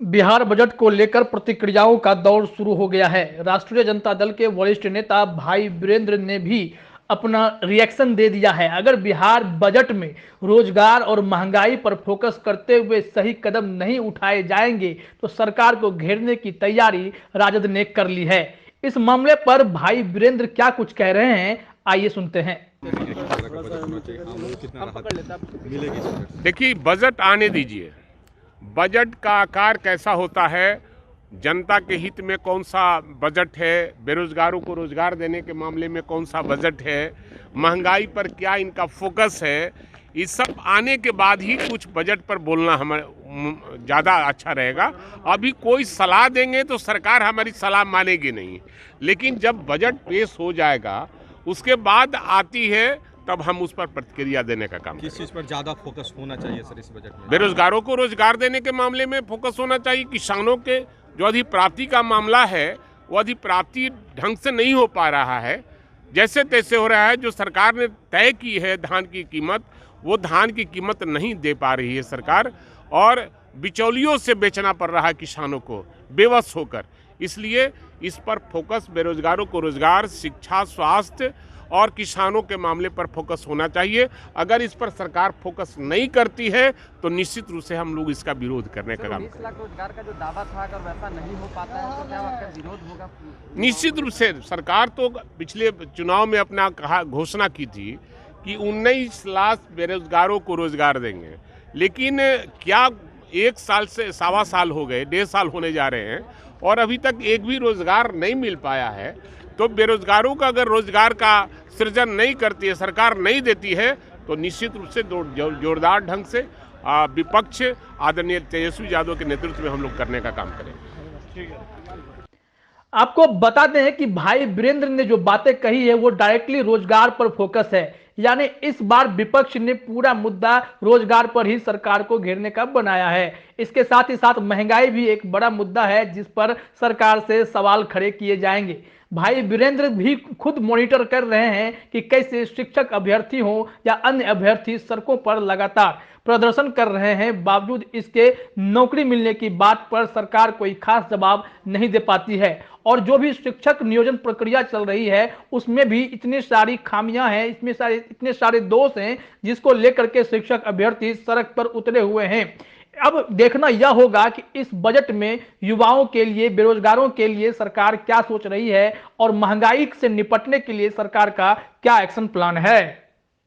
Bihar budget को लेकर प्रतिक्रियाओं का दौर शुरू हो गया है। राष्ट्रीय जनता दल के वरिष्ठ नेता भाई वीरेंद्र ने भी अपना रिएक्शन दे दिया है। अगर बिहार बजट में रोजगार और महंगाई पर फोकस करते हुए सही कदम नहीं उठाए जाएंगे तो सरकार को घेरने की तैयारी राजद ने कर ली है। इस मामले पर भाई वीरेंद्र क्या कुछ कह रहे हैं, आइए सुनते हैं। देखिए, बजट आने दीजिए। बजट का आकार कैसा होता है, जनता के हित में कौन सा बजट है, बेरोजगारों को रोजगार देने के मामले में कौन सा बजट है, महंगाई पर क्या इनका फोकस है, इस सब आने के बाद ही कुछ बजट पर बोलना हमें ज़्यादा अच्छा रहेगा। अभी कोई सलाह देंगे तो सरकार हमारी सलाह मानेगी नहीं, लेकिन जब बजट पेश हो जाएगा उसके बाद आती है तब हम उस पर प्रतिक्रिया देने का काम। किस चीज़ पर ज़्यादा फोकस होना चाहिए सर इस बजट में? बेरोजगारों को रोजगार देने के मामले में फोकस होना चाहिए। किसानों के जो अधिप्राप्ति का मामला है वो अधिप्राप्ति ढंग से नहीं हो पा रहा है, जैसे तैसे हो रहा है। जो सरकार ने तय की है धान की कीमत, वो धान की कीमत नहीं दे पा रही है सरकार, और बिचौलियों से बेचना पड़ रहा है किसानों को बेबस होकर। इसलिए इस पर फोकस बेरोजगारों को रोजगार, शिक्षा, स्वास्थ्य और किसानों के मामले पर फोकस होना चाहिए। अगर इस पर सरकार फोकस नहीं करती है तो निश्चित रूप से हम लोग इसका विरोध करने का काम करेंगे। 19 लाख रोजगार का जो दावा था, अगर वैसा नहीं हो पाता है तो क्या आपका विरोध होगा? निश्चित रूप से सरकार तो पिछले चुनाव में अपना घोषणा की थी कि 19 लाख बेरोजगारों को रोजगार देंगे, लेकिन क्या 1 साल से सवा साल हो गए, 1.5 साल होने जा रहे हैं और अभी तक एक भी रोजगार नहीं मिल पाया है। तो बेरोजगारों का अगर रोजगार का सृजन नहीं करती है, सरकार नहीं देती है, तो निश्चित रूप से जोरदार ढंग से विपक्ष आदरणीय तेजस्वी यादव के नेतृत्व में हम लोग करने का काम करेंगे। आपको बता दें कि भाई वीरेंद्र ने जो बातें कही है वो डायरेक्टली रोजगार पर फोकस है। यानी इस बार विपक्ष ने पूरा मुद्दा रोजगार पर ही सरकार को घेरने का बनाया है। इसके साथ ही साथ महंगाई भी एक बड़ा मुद्दा है जिस पर सरकार से सवाल खड़े किए जाएंगे। भाई वीरेंद्र भी खुद मॉनिटर कर रहे हैं कि कैसे शिक्षक अभ्यर्थी हो या अन्य अभ्यर्थी सड़कों पर लगातार प्रदर्शन कर रहे हैं, बावजूद इसके नौकरी मिलने की बात पर सरकार कोई खास जवाब नहीं दे पाती है। और जो भी शिक्षक नियोजन प्रक्रिया चल रही है उसमें भी इतनी सारी खामियां हैं, इतने सारे दोष हैं जिसको लेकर के शिक्षक अभ्यर्थी सड़क पर उतरे हुए हैं। अब देखना यह होगा कि इस बजट में युवाओं के लिए, बेरोजगारों के लिए सरकार क्या सोच रही है और महंगाई से निपटने के लिए सरकार का क्या एक्शन प्लान है।